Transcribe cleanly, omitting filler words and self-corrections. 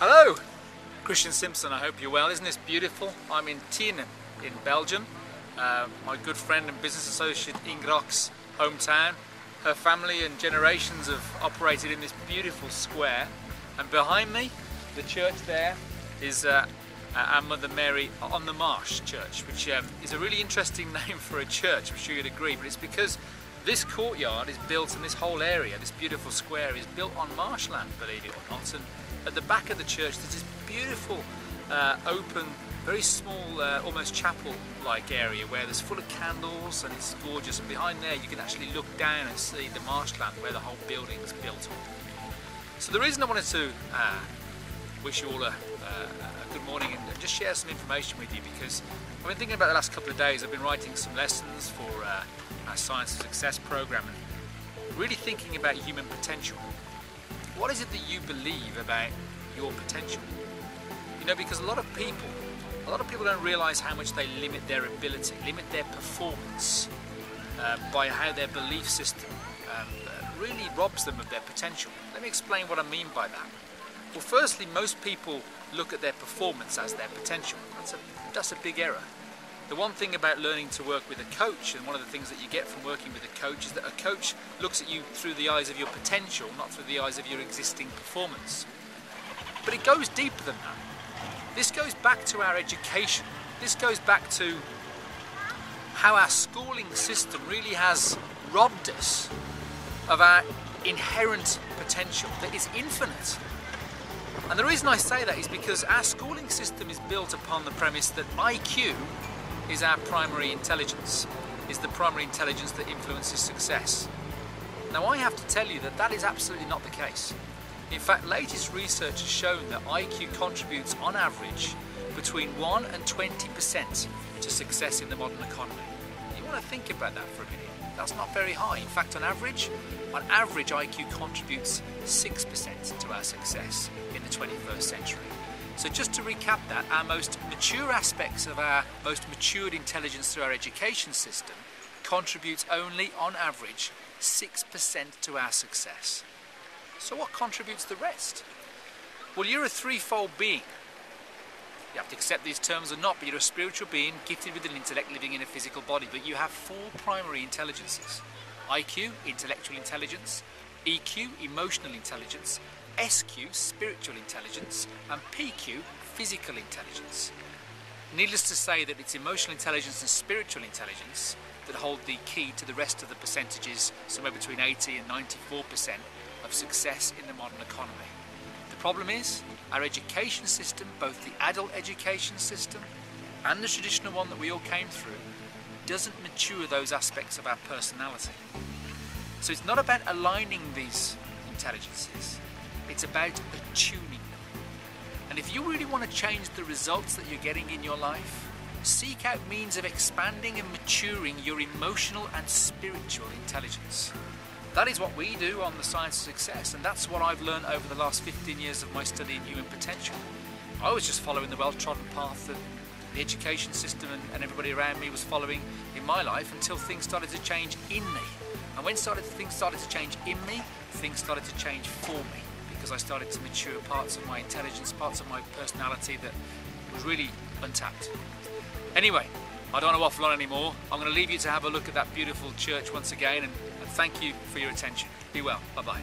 Hello, Christian Simpson. I hope you're well. Isn't this beautiful? I'm in Tienen in Belgium. My good friend and business associate Ingrok's hometown. Her family and generations have operated in this beautiful square. And behind me, the church there, is our Mother Mary on the Marsh Church, which is a really interesting name for a church, I'm sure you'd agree, but it's because this courtyard is built, and this whole area, this beautiful square, is built on marshland, believe it or not. And at the back of the church there's this beautiful open, very small, almost chapel-like area where there's full of candles and it's gorgeous, and behind there you can actually look down and see the marshland where the whole building is built on. So the reason I wanted to wish you all a good morning and just share some information with you, because I've been thinking about the last couple of days. I've been writing some lessons for our Science of Success program and really thinking about human potential. What is it that you believe about your potential? You know, because a lot of people don't realise how much they limit their ability, limit their performance by how their belief system really robs them of their potential. Let me explain what I mean by that. Well, firstly, most people look at their performance as their potential. That's a big error. The one thing about learning to work with a coach, and one of the things that you get from working with a coach, is that a coach looks at you through the eyes of your potential, not through the eyes of your existing performance. But it goes deeper than that. This goes back to our education. This goes back to how our schooling system really has robbed us of our inherent potential that is infinite. And the reason I say that is because our schooling system is built upon the premise that IQ is our primary intelligence, is the primary intelligence that influences success. Now, I have to tell you that that is absolutely not the case. In fact, latest research has shown that IQ contributes on average between 1 and 20% to success in the modern economy. You want to think about that for a minute. That's not very high. In fact, on average, IQ contributes 6% to our success in the 21st century. So just to recap that, our most mature aspects of our most matured intelligence through our education system contributes only, on average, 6% to our success. So what contributes the rest? Well, you're a threefold being. You have to accept these terms or not, but you're a spiritual being gifted with an intellect living in a physical body. But you have 4 primary intelligences: IQ, intellectual intelligence; EQ, emotional intelligence; SQ, spiritual intelligence; and PQ, physical intelligence. Needless to say that it's emotional intelligence and spiritual intelligence that hold the key to the rest of the percentages, somewhere between 80 and 94% of success in the modern economy. The problem is, our education system, both the adult education system and the traditional one that we all came through, doesn't mature those aspects of our personality. So it's not about aligning these intelligences, it's about attuning them. And if you really want to change the results that you're getting in your life, seek out means of expanding and maturing your emotional and spiritual intelligence. That is what we do on the Science of Success, and that's what I've learned over the last 15 years of my study in human potential. I was just following the well-trodden path that the education system and everybody around me was following in my life, until things started to change in me. And when things started to change in me, things started to change for me, because I started to mature parts of my intelligence, parts of my personality that was really untapped. Anyway, I don't want to waffle on anymore. I'm going to leave you to have a look at that beautiful church once again, and thank you for your attention. Be well. Bye-bye.